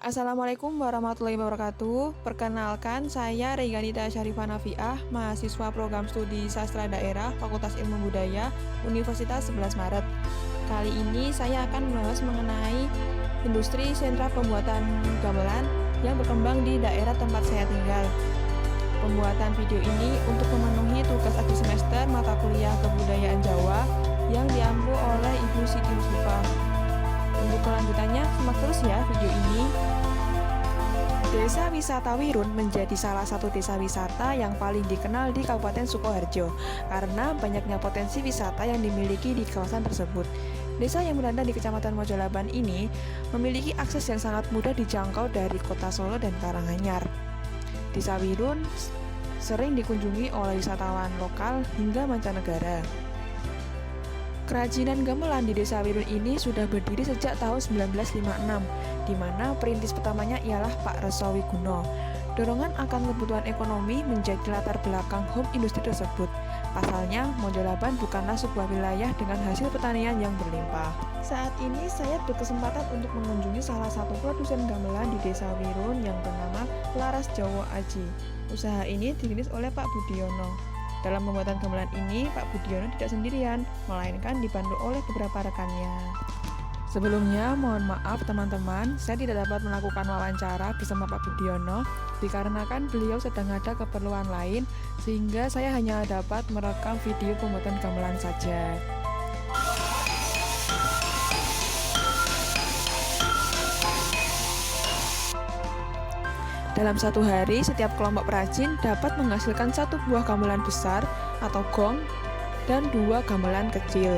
Assalamualaikum warahmatullahi wabarakatuh. Perkenalkan, saya Reganita Syarifah Nafiah, mahasiswa program studi Sastra Daerah Fakultas Ilmu Budaya Universitas 11 Maret. Kali ini saya akan membahas mengenai industri sentra pembuatan gamelan yang berkembang di daerah tempat saya tinggal. Pembuatan video ini untuk memenuhi tugas akhir semester mata kuliah Kebudayaan Jawa yang diampu oleh Ibu Siti Muslifa. Untuk kelanjutannya, simak terus ya video ini. Desa Wisata Wirun menjadi salah satu desa wisata yang paling dikenal di Kabupaten Sukoharjo karena banyaknya potensi wisata yang dimiliki di kawasan tersebut. Desa yang berada di Kecamatan Mojolaban ini memiliki akses yang sangat mudah dijangkau dari kota Solo dan Karanganyar. Desa Wirun sering dikunjungi oleh wisatawan lokal hingga mancanegara. Kerajinan gamelan di Desa Wirun ini sudah berdiri sejak tahun 1956, di mana perintis pertamanya ialah Pak Reso Wiguno. Dorongan akan kebutuhan ekonomi menjadi latar belakang home industri tersebut. Pasalnya, Mojolaban bukanlah sebuah wilayah dengan hasil pertanian yang berlimpah. Saat ini saya berkesempatan untuk mengunjungi salah satu produsen gamelan di Desa Wirun yang bernama Laras Jawa Aji. Usaha ini dirintis oleh Pak Budiono. Dalam pembuatan gamelan ini, Pak Budiono tidak sendirian, melainkan dibantu oleh beberapa rekannya. Sebelumnya, mohon maaf teman-teman, saya tidak dapat melakukan wawancara bersama Pak Budiono dikarenakan beliau sedang ada keperluan lain, sehingga saya hanya dapat merekam video pembuatan gamelan saja. Dalam satu hari, setiap kelompok perajin dapat menghasilkan satu buah gamelan besar atau gong dan dua gamelan kecil.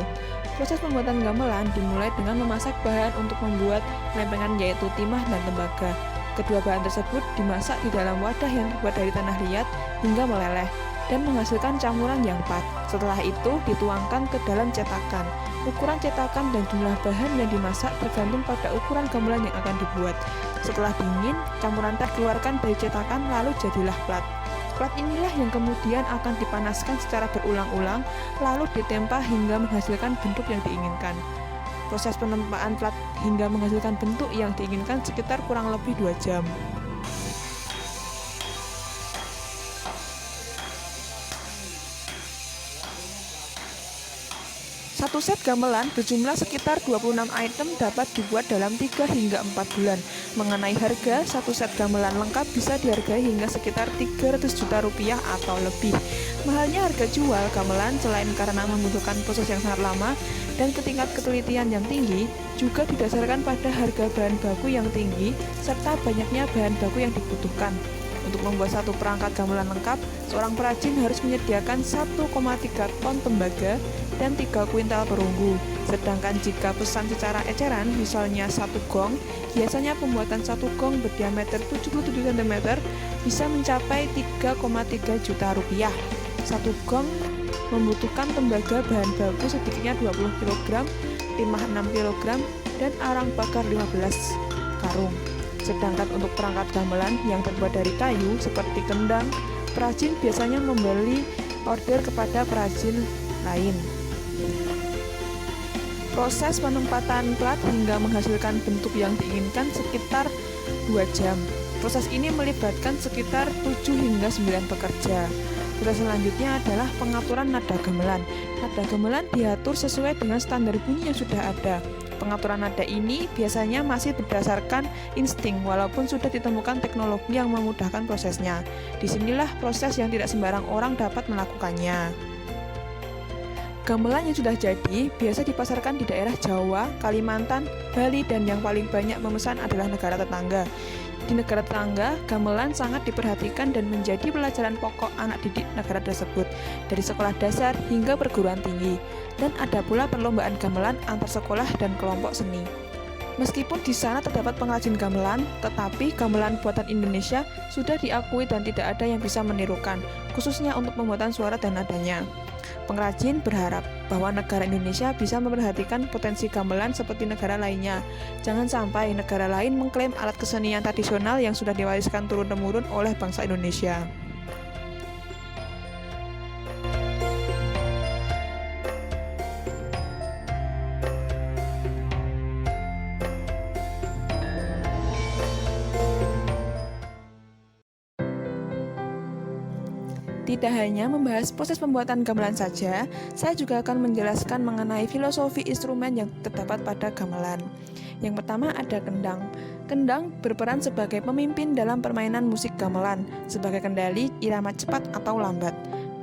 Proses pembuatan gamelan dimulai dengan memasak bahan untuk membuat lempengan yaitu timah dan tembaga. Kedua bahan tersebut dimasak di dalam wadah yang terbuat dari tanah liat hingga meleleh dan menghasilkan campuran yang pat. Setelah itu dituangkan ke dalam cetakan. Ukuran cetakan dan jumlah bahan yang dimasak tergantung pada ukuran gamelan yang akan dibuat. Setelah dingin, campuran plat dikeluarkan dari cetakan lalu jadilah plat. Plat inilah yang kemudian akan dipanaskan secara berulang-ulang lalu ditempa hingga menghasilkan bentuk yang diinginkan. Proses penempaan plat hingga menghasilkan bentuk yang diinginkan sekitar kurang lebih 2 jam. Satu set gamelan berjumlah sekitar 26 item dapat dibuat dalam 3 hingga 4 bulan. Mengenai harga, satu set gamelan lengkap bisa dihargai hingga sekitar 300 juta rupiah atau lebih. Mahalnya harga jual gamelan selain karena membutuhkan proses yang sangat lama dan tingkat ketelitian yang tinggi, juga didasarkan pada harga bahan baku yang tinggi serta banyaknya bahan baku yang dibutuhkan. Untuk membuat satu perangkat gamelan lengkap, seorang perajin harus menyediakan 1,3 ton tembaga dan 3 kuintal perunggu. Sedangkan jika pesan secara eceran, misalnya satu gong, biasanya pembuatan satu gong berdiameter 77 cm bisa mencapai 3,3 juta rupiah. Satu gong membutuhkan tembaga bahan baku sedikitnya 20 kg, timah 6 kg, dan arang bakar 15 karung. Sedangkan untuk perangkat gamelan yang terbuat dari kayu seperti kendang, perajin biasanya membeli order kepada perajin lain. Proses penempatan plat hingga menghasilkan bentuk yang diinginkan sekitar 2 jam. Proses ini melibatkan sekitar 7 hingga 9 pekerja. Proses selanjutnya adalah pengaturan nada gamelan. Nada gamelan diatur sesuai dengan standar bunyi yang sudah ada. Pengaturan nada ini biasanya masih berdasarkan insting walaupun sudah ditemukan teknologi yang memudahkan prosesnya. Disinilah proses yang tidak sembarang orang dapat melakukannya. Gamelan yang sudah jadi biasa dipasarkan di daerah Jawa, Kalimantan, Bali, dan yang paling banyak memesan adalah negara tetangga. Di negara tetangga, gamelan sangat diperhatikan dan menjadi pelajaran pokok anak didik negara tersebut, dari sekolah dasar hingga perguruan tinggi. Dan ada pula perlombaan gamelan antar sekolah dan kelompok seni. Meskipun di sana terdapat pengrajin gamelan, tetapi gamelan buatan Indonesia sudah diakui dan tidak ada yang bisa menirukan, khususnya untuk pembuatan suara dan nadanya. Pengrajin berharap bahwa negara Indonesia bisa memperhatikan potensi gamelan seperti negara lainnya. Jangan sampai negara lain mengklaim alat kesenian tradisional yang sudah diwariskan turun-temurun oleh bangsa Indonesia. Tidak hanya membahas proses pembuatan gamelan saja, saya juga akan menjelaskan mengenai filosofi instrumen yang terdapat pada gamelan. Yang pertama ada kendang. Kendang berperan sebagai pemimpin dalam permainan musik gamelan, sebagai kendali irama cepat atau lambat.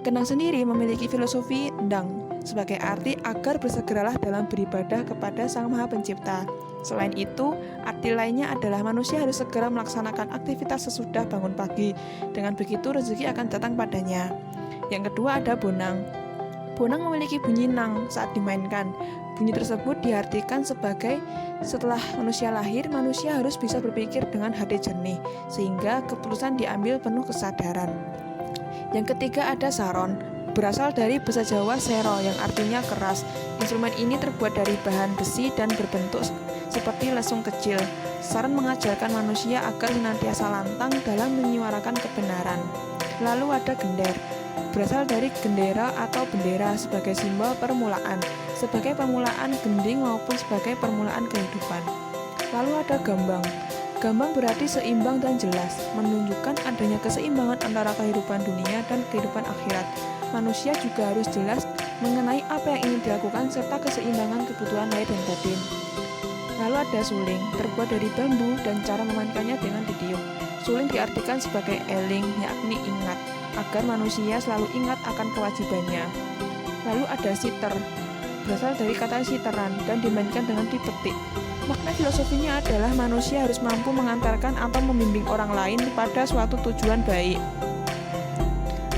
Kendang sendiri memiliki filosofi endang, sebagai arti agar bersegeralah dalam beribadah kepada Sang Maha Pencipta. Selain itu, arti lainnya adalah manusia harus segera melaksanakan aktivitas sesudah bangun pagi. Dengan begitu rezeki akan datang padanya. Yang kedua ada bonang. Bonang memiliki bunyi nang saat dimainkan. Bunyi tersebut diartikan sebagai setelah manusia lahir, manusia harus bisa berpikir dengan hati jernih, sehingga keputusan diambil penuh kesadaran. Yang ketiga ada saron. Berasal dari bahasa Jawa sero yang artinya keras. Instrumen ini terbuat dari bahan besi dan berbentuk seperti lesung kecil. Saron mengajarkan manusia agar senantiasa lantang dalam menyuarakan kebenaran. Lalu ada gender. Berasal dari gendera atau bendera sebagai simbol permulaan, sebagai permulaan gending maupun sebagai permulaan kehidupan. Lalu ada gambang. Gambang berarti seimbang dan jelas, menunjukkan adanya keseimbangan antara kehidupan dunia dan kehidupan akhirat. Manusia juga harus jelas mengenai apa yang ingin dilakukan serta keseimbangan kebutuhan lahir dan batin. Lalu ada suling, terbuat dari bambu dan cara memainkannya dengan ditiup. Suling diartikan sebagai eling, yakni ingat, agar manusia selalu ingat akan kewajibannya. Lalu ada siter, berasal dari kata siteran dan dimainkan dengan dipetik. Makna filosofinya adalah manusia harus mampu mengantarkan atau membimbing orang lain pada suatu tujuan baik.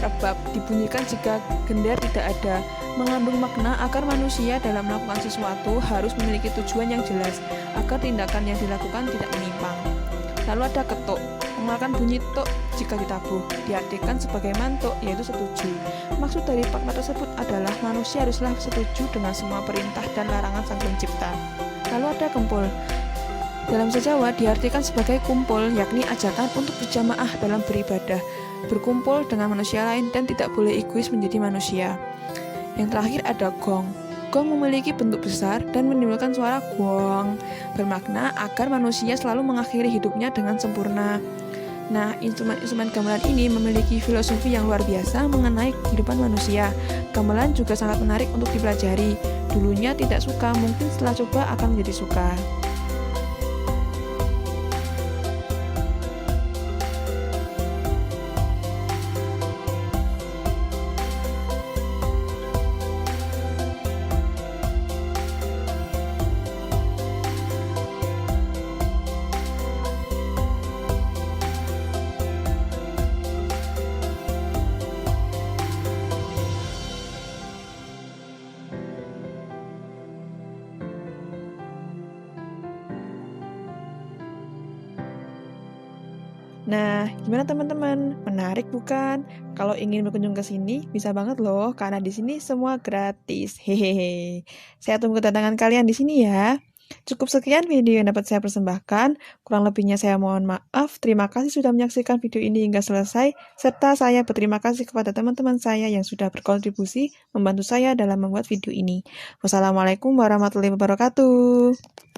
Rebab dibunyikan jika gender tidak ada, mengandung makna agar manusia dalam melakukan sesuatu harus memiliki tujuan yang jelas, agar tindakan yang dilakukan tidak menyimpang. Lalu ada ketuk, mengeluarkan bunyi tuk jika ditabuh, diartikan sebagai mantuk, yaitu setuju. Maksud dari makna tersebut adalah manusia haruslah setuju dengan semua perintah dan larangan Sang Pencipta. Lalu ada kempul. Dalam bahasa Jawa diartikan sebagai kumpul, yakni ajakan untuk berjamaah dalam beribadah, berkumpul dengan manusia lain dan tidak boleh egois menjadi manusia. Yang terakhir ada gong. Gong memiliki bentuk besar dan menimbulkan suara gong, bermakna agar manusia selalu mengakhiri hidupnya dengan sempurna. Nah, instrumen gamelan ini memiliki filosofi yang luar biasa mengenai kehidupan manusia. Gamelan juga sangat menarik untuk dipelajari. Dulunya tidak suka, mungkin setelah coba akan menjadi suka. Nah, gimana teman-teman? Menarik bukan? Kalau ingin berkunjung ke sini, bisa banget loh, karena di sini semua gratis. Hehehe. Saya tunggu kedatangan kalian di sini ya. Cukup sekian video yang dapat saya persembahkan. Kurang lebihnya saya mohon maaf. Terima kasih sudah menyaksikan video ini hingga selesai. Serta saya berterima kasih kepada teman-teman saya yang sudah berkontribusi membantu saya dalam membuat video ini. Wassalamualaikum warahmatullahi wabarakatuh.